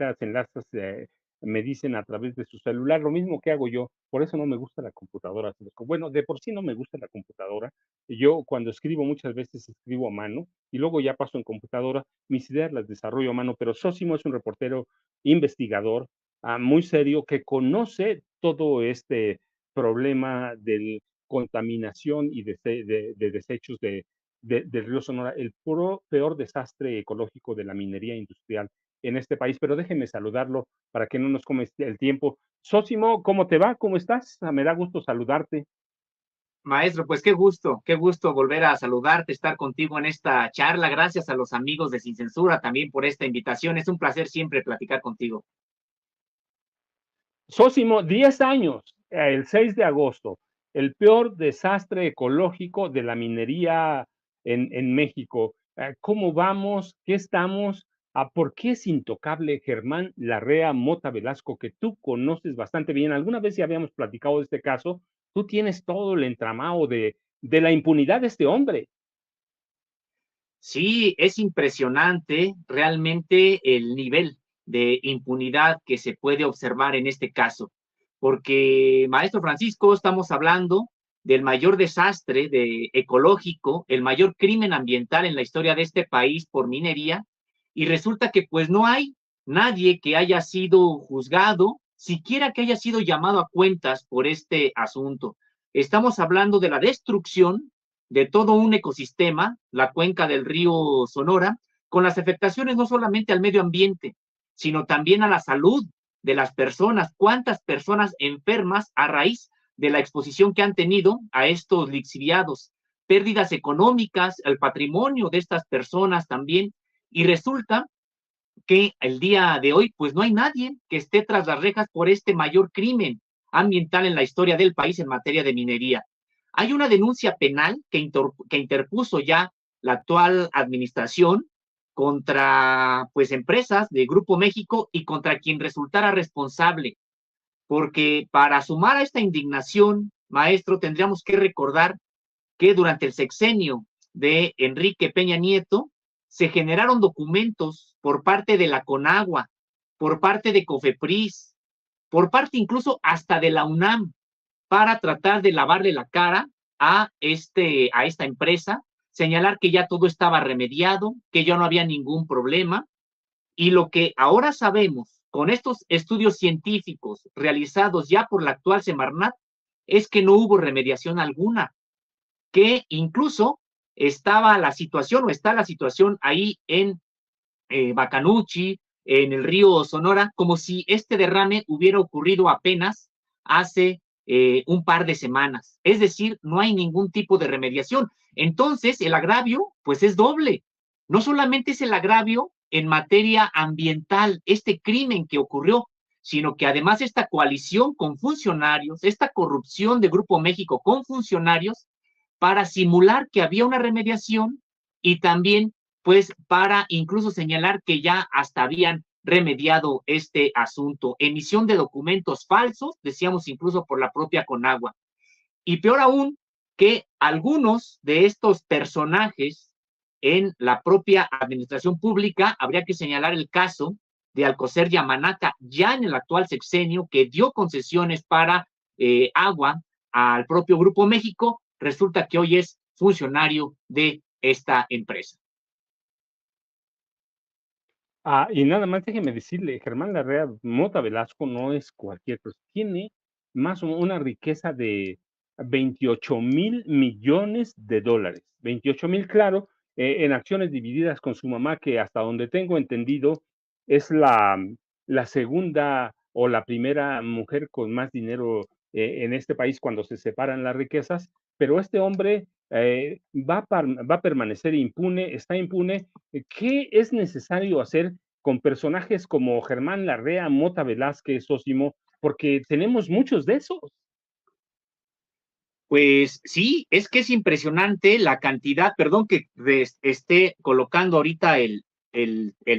conectadas enlazas, me dicen a través de su celular, lo mismo que hago yo. Por eso no me gusta la computadora. Bueno, de por sí no me gusta la computadora. Yo cuando escribo muchas veces escribo a mano y luego ya paso en computadora. Mis ideas las desarrollo a mano, pero Sósimo es un reportero investigador, muy serio, que conoce todo este problema de contaminación y de desechos del río Sonora, el peor desastre ecológico de la minería industrial en este país. Pero déjenme saludarlo para que no nos come el tiempo. Sósimo, ¿cómo te va? ¿Cómo estás? Me da gusto saludarte. Maestro, pues qué gusto volver a saludarte, estar contigo en esta charla. Gracias a los amigos de Sin Censura también por esta invitación. Es un placer siempre platicar contigo. Sósimo, 10 años, el 6 de agosto, el peor desastre ecológico de la minería en México. ¿Cómo vamos? ¿Qué estamos? ¿Por qué es intocable Germán Larrea Mota Velasco, que tú conoces bastante bien? Alguna vez ya habíamos platicado de este caso. Tú tienes todo el entramado de la impunidad de este hombre. Sí, es impresionante realmente el nivel de impunidad que se puede observar en este caso, porque, maestro Francisco, estamos hablando del mayor desastre ecológico, el mayor crimen ambiental en la historia de este país por minería, y resulta que pues no hay nadie que haya sido juzgado, siquiera que haya sido llamado a cuentas por este asunto. Estamos hablando de la destrucción de todo un ecosistema, la cuenca del río Sonora, con las afectaciones no solamente al medio ambiente, sino también a la salud de las personas. ¿Cuántas personas enfermas a raíz de la exposición que han tenido a estos lixiviados? Pérdidas económicas, el patrimonio de estas personas también. Y resulta que el día de hoy, pues no hay nadie que esté tras las rejas por este mayor crimen ambiental en la historia del país en materia de minería. Hay una denuncia penal que interpuso ya la actual administración contra pues empresas de Grupo México y contra quien resultara responsable, porque para sumar a esta indignación, maestro, tendríamos que recordar que durante el sexenio de Enrique Peña Nieto se generaron documentos por parte de la CONAGUA, por parte de COFEPRIS, por parte incluso hasta de la UNAM, para tratar de lavarle la cara a esta empresa, señalar que ya todo estaba remediado, que ya no había ningún problema. Y lo que ahora sabemos con estos estudios científicos realizados ya por la actual Semarnat es que no hubo remediación alguna, que incluso estaba la situación o está la situación ahí en Bacanuchi, en el río Sonora, como si este derrame hubiera ocurrido apenas hace un par de semanas. Es decir, no hay ningún tipo de remediación. Entonces, el agravio, pues es doble. No solamente es el agravio en materia ambiental, este crimen que ocurrió, sino que además esta coalición con funcionarios, esta corrupción de Grupo México con funcionarios, para simular que había una remediación y también pues para incluso señalar que ya hasta habían remediado este asunto. Emisión de documentos falsos, decíamos incluso por la propia Conagua. Y peor aún, que algunos de estos personajes en la propia administración pública, habría que señalar el caso de Alcocer Yamanaka, ya en el actual sexenio, que dio concesiones para agua al propio Grupo México, resulta que hoy es funcionario de esta empresa. Y nada más déjeme decirle, Germán Larrea Mota Velasco no es cualquier persona, tiene más o menos una riqueza de 28,000 millones de dólares. 28,000, claro, en acciones divididas con su mamá, que hasta donde tengo entendido es la segunda o la primera mujer con más dinero en este país cuando se separan las riquezas, pero este hombre va a permanecer impune, está impune. ¿Qué es necesario hacer con personajes como Germán Larrea, Mota Velázquez, Sósimo? Porque tenemos muchos de esos. Pues sí, es que es impresionante la cantidad, perdón que esté colocando ahorita el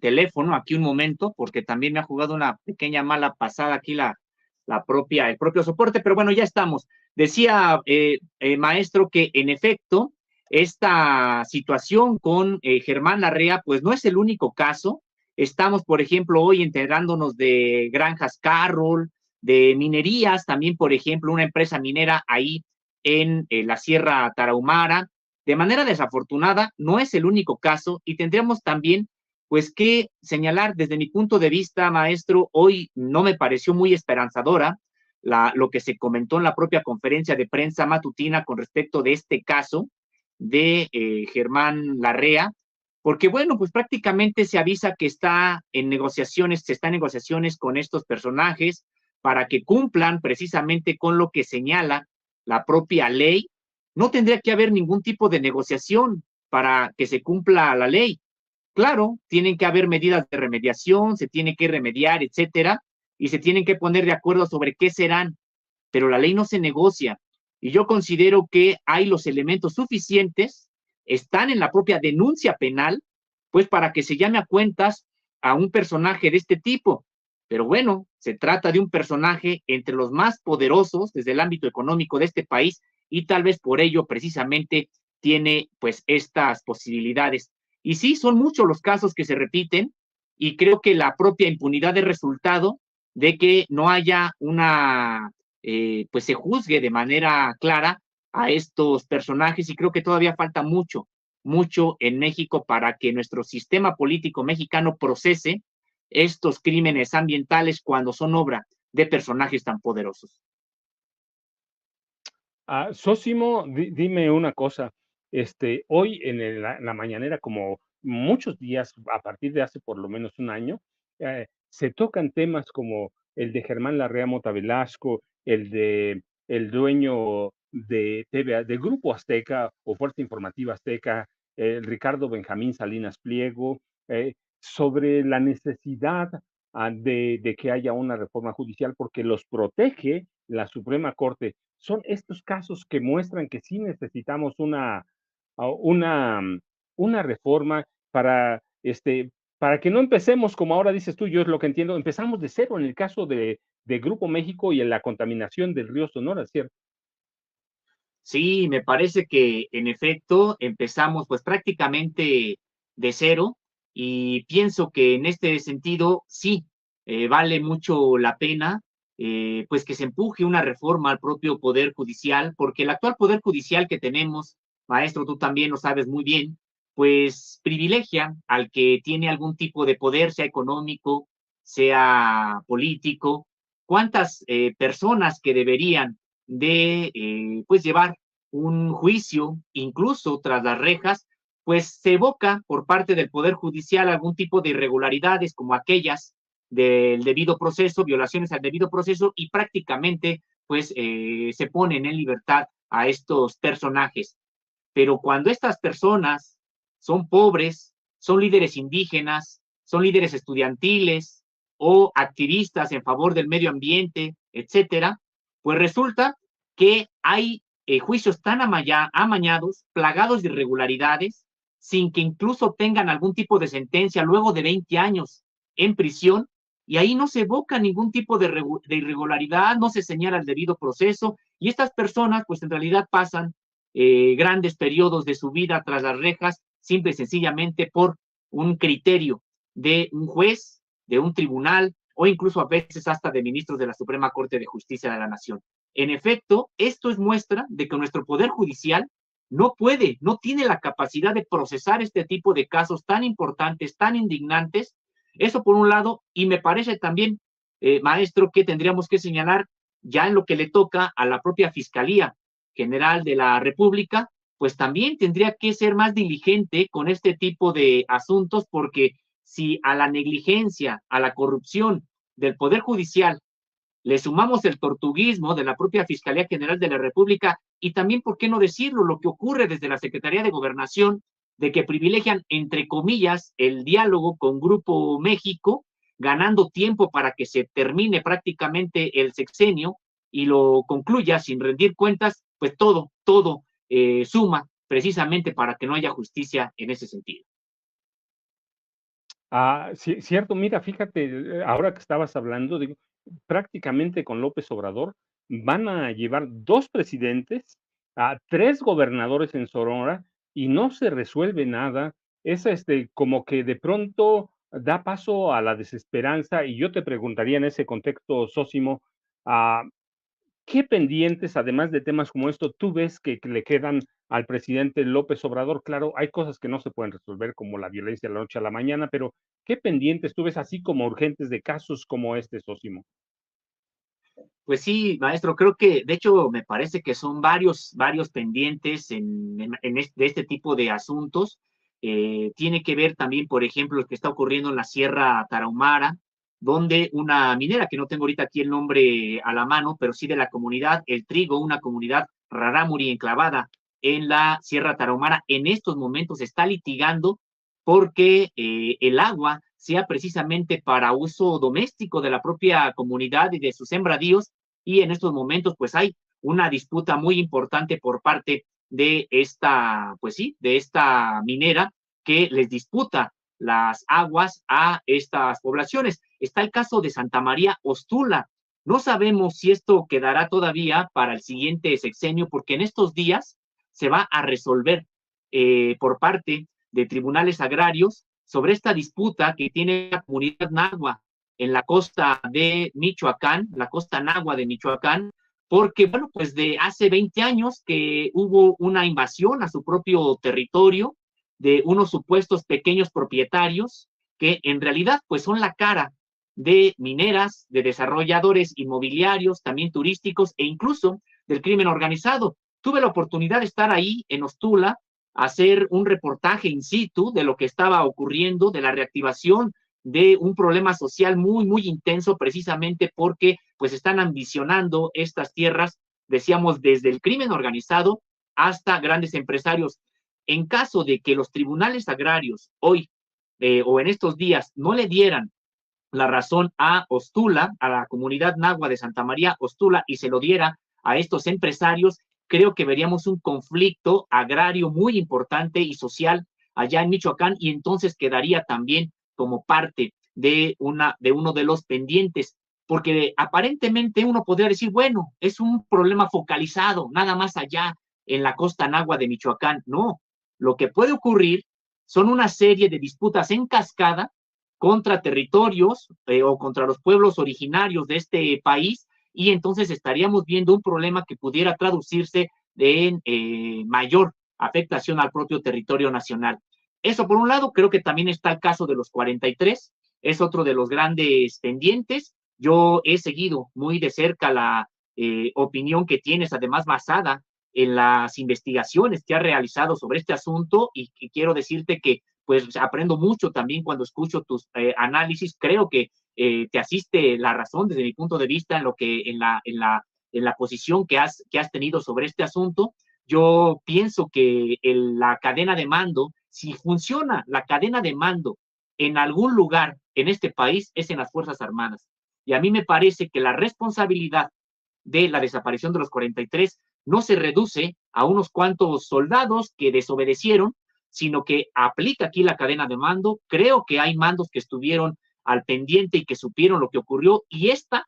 teléfono aquí un momento, porque también me ha jugado una pequeña mala pasada aquí el propio soporte, pero bueno, ya estamos. Decía, maestro, que en efecto, esta situación con Germán Larrea, pues no es el único caso. Estamos, por ejemplo, hoy enterándonos de granjas Carroll, de minerías, también, por ejemplo, una empresa minera ahí en la Sierra Tarahumara. De manera desafortunada, no es el único caso y tendríamos también, pues, que señalar desde mi punto de vista, maestro, hoy no me pareció muy esperanzadora lo que se comentó en la propia conferencia de prensa matutina con respecto de este caso de Germán Larrea, porque bueno, pues prácticamente se avisa que está en negociaciones, se está en negociaciones con estos personajes para que cumplan precisamente con lo que señala la propia ley. No tendría que haber ningún tipo de negociación para que se cumpla la ley. Claro, tienen que haber medidas de remediación, se tiene que remediar, etcétera, y se tienen que poner de acuerdo sobre qué serán, pero la ley no se negocia. Y yo considero que hay los elementos suficientes, están en la propia denuncia penal, pues para que se llame a cuentas a un personaje de este tipo. Pero bueno, se trata de un personaje entre los más poderosos desde el ámbito económico de este país y tal vez por ello precisamente tiene pues estas posibilidades. Y sí, son muchos los casos que se repiten y creo que la propia impunidad es resultado de que no haya una pues se juzgue de manera clara a estos personajes y creo que todavía falta mucho, mucho en México para que nuestro sistema político mexicano procese estos crímenes ambientales cuando son obra de personajes tan poderosos. Sósimo, dime una cosa, hoy en la mañanera, como muchos días, a partir de hace por lo menos un año, se tocan temas como el de Germán Larrea Mota Velasco, el de el dueño de TVA, de Grupo Azteca o Fuerza Informativa Azteca, Ricardo Benjamín Salinas Pliego, sobre la necesidad de que haya una reforma judicial porque los protege la Suprema Corte. Son estos casos que muestran que sí necesitamos una, una reforma para que no empecemos, como ahora dices tú, yo es lo que entiendo, empezamos de cero en el caso de Grupo México y en la contaminación del río Sonora, ¿cierto? Sí, me parece que en efecto empezamos pues prácticamente de cero y pienso que en este sentido sí, vale mucho la pena pues que se empuje una reforma al propio Poder Judicial, porque el actual Poder Judicial que tenemos, maestro, tú también lo sabes muy bien, pues privilegia al que tiene algún tipo de poder, sea económico, sea político. ¿Cuántas personas que deberían de pues llevar un juicio, incluso tras las rejas, pues se evoca por parte del Poder Judicial algún tipo de irregularidades como aquellas del debido proceso, violaciones al debido proceso y prácticamente pues se ponen en libertad a estos personajes. Pero cuando estas personas son pobres, son líderes indígenas, son líderes estudiantiles o activistas en favor del medio ambiente, etcétera, pues resulta que hay juicios tan amañados, plagados de irregularidades, sin que incluso tengan algún tipo de sentencia luego de 20 años en prisión, y ahí no se evoca ningún tipo de irregularidad, no se señala el debido proceso, y estas personas pues en realidad pasan grandes periodos de su vida tras las rejas, simple y sencillamente por un criterio de un juez, de un tribunal o incluso a veces hasta de ministros de la Suprema Corte de Justicia de la Nación. En efecto, esto es muestra de que nuestro Poder Judicial no puede, no tiene la capacidad de procesar este tipo de casos tan importantes, tan indignantes. Eso por un lado, y me parece también, maestro, que tendríamos que señalar ya en lo que le toca a la propia Fiscalía General de la República, pues también tendría que ser más diligente con este tipo de asuntos, porque si a la negligencia, a la corrupción del Poder Judicial le sumamos el tortuguismo de la propia Fiscalía General de la República y también, ¿por qué no decirlo?, lo que ocurre desde la Secretaría de Gobernación, de que privilegian, entre comillas, el diálogo con Grupo México, ganando tiempo para que se termine prácticamente el sexenio y lo concluya sin rendir cuentas, pues todo suma precisamente para que no haya justicia en ese sentido. Sí, cierto, mira, fíjate, ahora que estabas hablando, digo, prácticamente con López Obrador van a llevar 2 presidentes, a 3 gobernadores en Sonora y no se resuelve nada. Es, como que de pronto, da paso a la desesperanza. Y yo te preguntaría en ese contexto, Sósimo, ah, ¿qué pendientes, además de temas como esto, tú ves que le quedan al presidente López Obrador? Claro, hay cosas que no se pueden resolver, como la violencia de la noche a la mañana, pero ¿qué pendientes tú ves así como urgentes de casos como este, Sósimo? Pues sí, maestro, creo que de hecho me parece que son varios pendientes de este tipo de asuntos. Tiene que ver también, por ejemplo, lo que está ocurriendo en la Sierra Tarahumara, donde una minera, que no tengo ahorita aquí el nombre a la mano, pero sí de la comunidad El Trigo, una comunidad rarámuri enclavada en la Sierra Tarahumara, en estos momentos está litigando porque el agua sea precisamente para uso doméstico de la propia comunidad y de sus sembradíos, y en estos momentos pues hay una disputa muy importante por parte de esta, pues sí, de esta minera que les disputa las aguas a estas poblaciones. Está el caso de Santa María Ostula. No sabemos si esto quedará todavía para el siguiente sexenio, porque en estos días se va a resolver por parte de tribunales agrarios sobre esta disputa que tiene la comunidad nahua en la costa de Michoacán, la costa nahua de Michoacán, porque, bueno, pues de hace 20 años que hubo una invasión a su propio territorio de unos supuestos pequeños propietarios que en realidad pues son la cara de mineras, de desarrolladores inmobiliarios, también turísticos e incluso del crimen organizado. Tuve la oportunidad de estar ahí en Ostula, hacer un reportaje in situ de lo que estaba ocurriendo, de la reactivación de un problema social muy intenso, precisamente porque pues están ambicionando estas tierras, decíamos, desde el crimen organizado hasta grandes empresarios. En caso de que los tribunales agrarios hoy o en estos días no le dieran la razón a Ostula, a la comunidad nahua de Santa María Ostula, y se lo diera a estos empresarios, creo que veríamos un conflicto agrario muy importante y social allá en Michoacán, y entonces quedaría también como parte de uno de los pendientes, porque aparentemente uno podría decir, bueno, es un problema focalizado, nada más allá en la costa nahua de Michoacán. No, lo que puede ocurrir son una serie de disputas en cascada contra territorios o contra los pueblos originarios de este país, y entonces estaríamos viendo un problema que pudiera traducirse en mayor afectación al propio territorio nacional. Eso por un lado. Creo que también está el caso de los 43, es otro de los grandes pendientes. Yo he seguido muy de cerca la opinión que tienes, además basada en las investigaciones que ha realizado sobre este asunto, y quiero decirte que pues aprendo mucho también cuando escucho tus análisis. Creo que te asiste la razón desde mi punto de vista en lo que en la posición que has tenido sobre este asunto. Yo pienso que la cadena de mando, si funciona la cadena de mando en algún lugar en este país, es en las Fuerzas Armadas. Y a mí me parece que la responsabilidad de la desaparición de los 43 no se reduce a unos cuantos soldados que desobedecieron, sino que aplica aquí la cadena de mando. Creo que hay mandos que estuvieron al pendiente y que supieron lo que ocurrió, y esta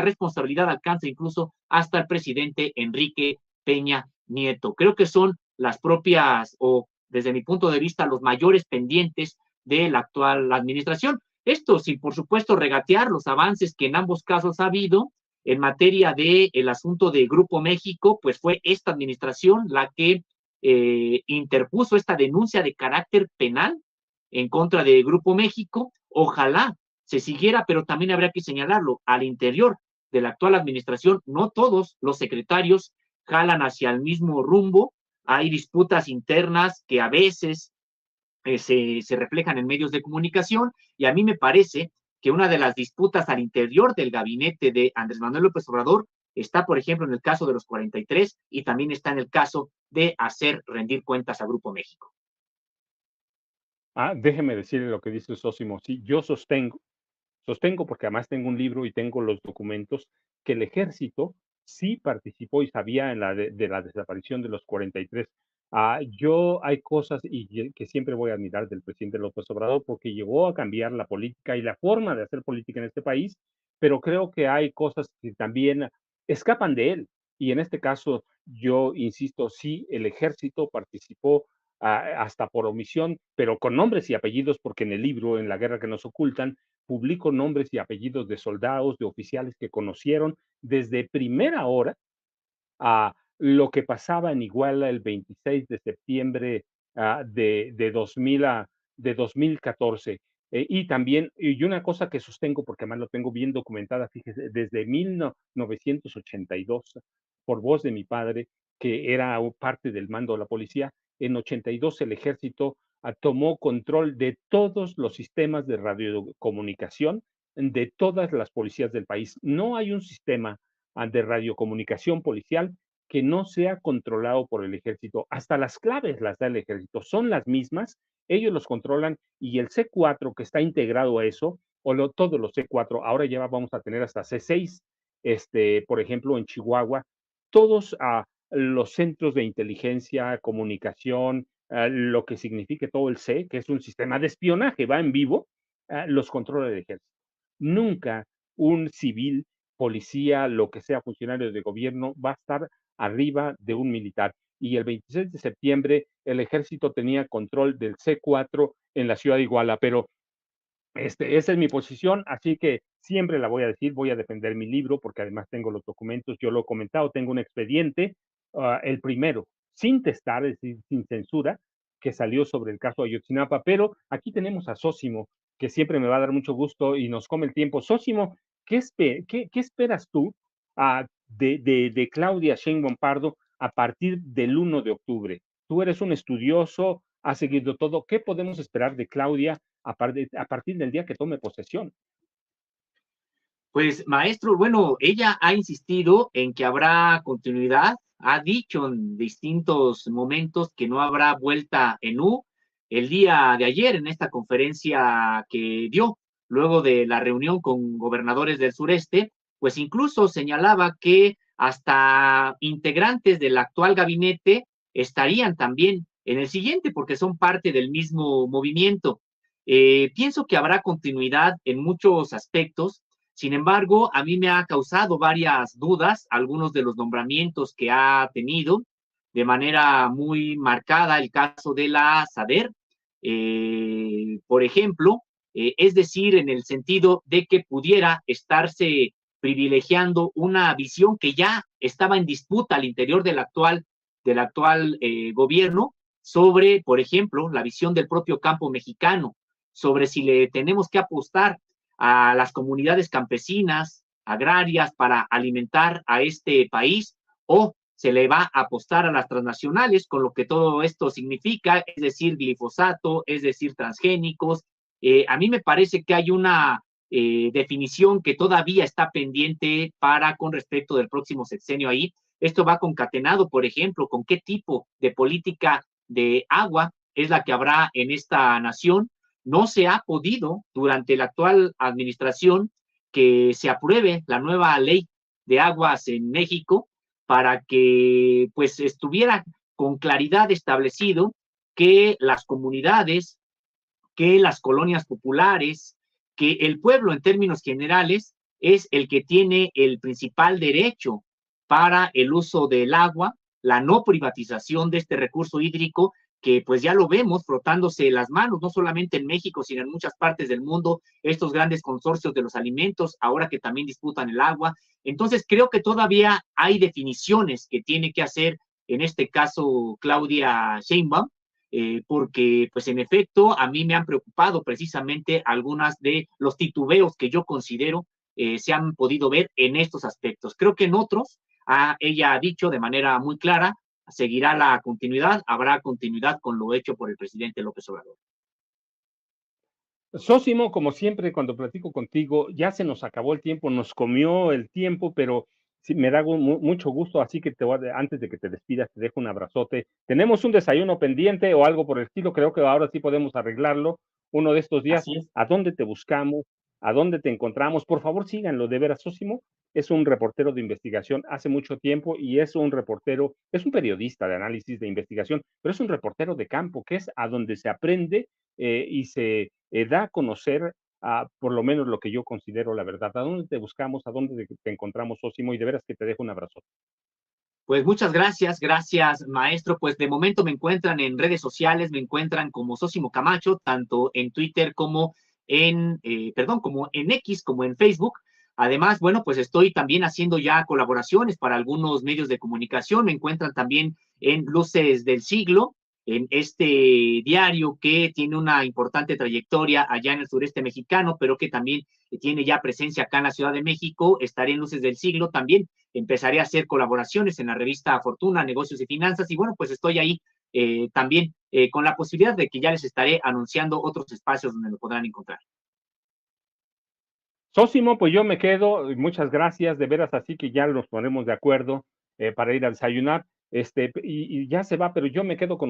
responsabilidad alcanza incluso hasta el presidente Enrique Peña Nieto. Creo que son las propias, o desde mi punto de vista, los mayores pendientes de la actual administración. Esto sin, por supuesto, regatear los avances que en ambos casos ha habido en materia del asunto de Grupo México. Pues fue esta administración la que interpuso esta denuncia de carácter penal en contra de Grupo México. Ojalá se siguiera, pero también habría que señalarlo, al interior de la actual administración, no todos los secretarios jalan hacia el mismo rumbo. Hay disputas internas que a veces se reflejan en medios de comunicación, y a mí me parece que una de las disputas al interior del gabinete de Andrés Manuel López Obrador está, por ejemplo, en el caso de los 43, y también está en el caso de hacer rendir cuentas a Grupo México. Déjeme decirle lo que dice Sósimo. Sí, yo sostengo, porque además tengo un libro y tengo los documentos, que el ejército sí participó y sabía en de la desaparición de los 43. Yo hay cosas que siempre voy a admirar del presidente López Obrador, porque llegó a cambiar la política y la forma de hacer política en este país, pero creo que hay cosas que también escapan de él. Y en este caso, yo insisto, sí, el ejército participó hasta por omisión, pero con nombres y apellidos, porque en el libro, en La guerra que nos ocultan, publico nombres y apellidos de soldados, de oficiales que conocieron desde primera hora a lo que pasaba en Iguala el 26 de septiembre de 2000 de 2014. Y también, y una cosa que sostengo, porque además lo tengo bien documentada, fíjese, desde 1982, por voz de mi padre, que era parte del mando de la policía, en 82 el ejército tomó control de todos los sistemas de radiocomunicación de todas las policías del país. No hay un sistema de radiocomunicación policial que no sea controlado por el ejército. Hasta las claves las da el ejército, son las mismas, ellos los controlan y el C4 que está integrado a eso, todos los C4, ahora ya vamos a tener hasta C6, por ejemplo, en Chihuahua, todos los centros de inteligencia, comunicación, lo que signifique todo el C, que es un sistema de espionaje, va en vivo, los controla el ejército. Nunca un civil, policía, lo que sea, funcionario de gobierno, va a estar arriba de un militar. Y el 26 de septiembre el ejército tenía control del C4 en la ciudad de Iguala, pero esa es mi posición, así que siempre la voy a decir, voy a defender mi libro, porque además tengo los documentos, yo lo he comentado, tengo un expediente, el primero, sin testar, es decir, sin censura, que salió sobre el caso Ayotzinapa, pero aquí tenemos a Sósimo, que siempre me va a dar mucho gusto y nos come el tiempo. Sósimo, ¿qué esperas tú de Claudia Sheinbaum Pardo a partir del 1 de octubre? Tú eres un estudioso, has seguido todo. ¿Qué podemos esperar de Claudia a partir del día que tome posesión? Pues maestro, bueno, ella ha insistido en que habrá continuidad, ha dicho en distintos momentos que no habrá vuelta en U. El día de ayer, en esta conferencia que dio, luego de la reunión con gobernadores del sureste, pues incluso señalaba que hasta integrantes del actual gabinete estarían también en el siguiente, porque son parte del mismo movimiento. Pienso que habrá continuidad en muchos aspectos. Sin embargo, a mí me ha causado varias dudas algunos de los nombramientos que ha tenido, de manera muy marcada el caso de la SADER, por ejemplo, es decir, en el sentido de que pudiera estarse privilegiando una visión que ya estaba en disputa al interior del actual gobierno sobre, por ejemplo, la visión del propio campo mexicano, sobre si le tenemos que apostar a las comunidades campesinas, agrarias, para alimentar a este país, o se le va a apostar a las transnacionales, con lo que todo esto significa, es decir, glifosato, es decir, transgénicos. A mí me parece que hay una definición que todavía está pendiente para con respecto del próximo sexenio ahí. Esto va concatenado, por ejemplo, con qué tipo de política de agua es la que habrá en esta nación. No se ha podido durante la actual administración que se apruebe la nueva ley de aguas en México para que pues estuviera con claridad establecido que las comunidades, que las colonias populares, que el pueblo en términos generales es el que tiene el principal derecho para el uso del agua, la no privatización de este recurso hídrico que pues ya lo vemos frotándose las manos, no solamente en México, sino en muchas partes del mundo, estos grandes consorcios de los alimentos, ahora que también disputan el agua. Entonces, creo que todavía hay definiciones que tiene que hacer, en este caso, Claudia Sheinbaum, porque, pues, en efecto, a mí me han preocupado precisamente algunas de los titubeos que yo considero se han podido ver en estos aspectos. Creo que en otros, ella ha dicho de manera muy clara, seguirá la continuidad, habrá continuidad con lo hecho por el presidente López Obrador. Sósimo, como siempre, cuando platico contigo, ya se nos acabó el tiempo, nos comió el tiempo, pero sí, me da mucho gusto, así que antes de que te despidas, te dejo un abrazote. Tenemos un desayuno pendiente o algo por el estilo, creo que ahora sí podemos arreglarlo uno de estos días. Así es. ¿A dónde te buscamos? ¿A dónde te encontramos? Por favor, síganlo, de veras, Sósimo es un reportero de investigación hace mucho tiempo y es un reportero, es un periodista de análisis de investigación, pero es un reportero de campo, que es a donde se aprende y se da a conocer por lo menos lo que yo considero la verdad. ¿A dónde te buscamos? ¿A dónde te encontramos, Osimo? Y de veras que te dejo un abrazo. Pues muchas gracias, gracias maestro. Pues de momento me encuentran en redes sociales, me encuentran como Sósimo Camacho, tanto en Twitter como como en X, como en Facebook. Además, bueno, pues estoy también haciendo ya colaboraciones para algunos medios de comunicación. Me encuentran también en Luces del Siglo, en este diario que tiene una importante trayectoria allá en el sureste mexicano, pero que también tiene ya presencia acá en la Ciudad de México. Estaré en Luces del Siglo también. Empezaré a hacer colaboraciones en la revista Fortuna, Negocios y Finanzas, y bueno, pues estoy ahí también con la posibilidad de que ya les estaré anunciando otros espacios donde lo podrán encontrar. Sósimo, pues yo me quedo, muchas gracias, de veras, así que ya nos ponemos de acuerdo para ir a desayunar, y ya se va, pero yo me quedo con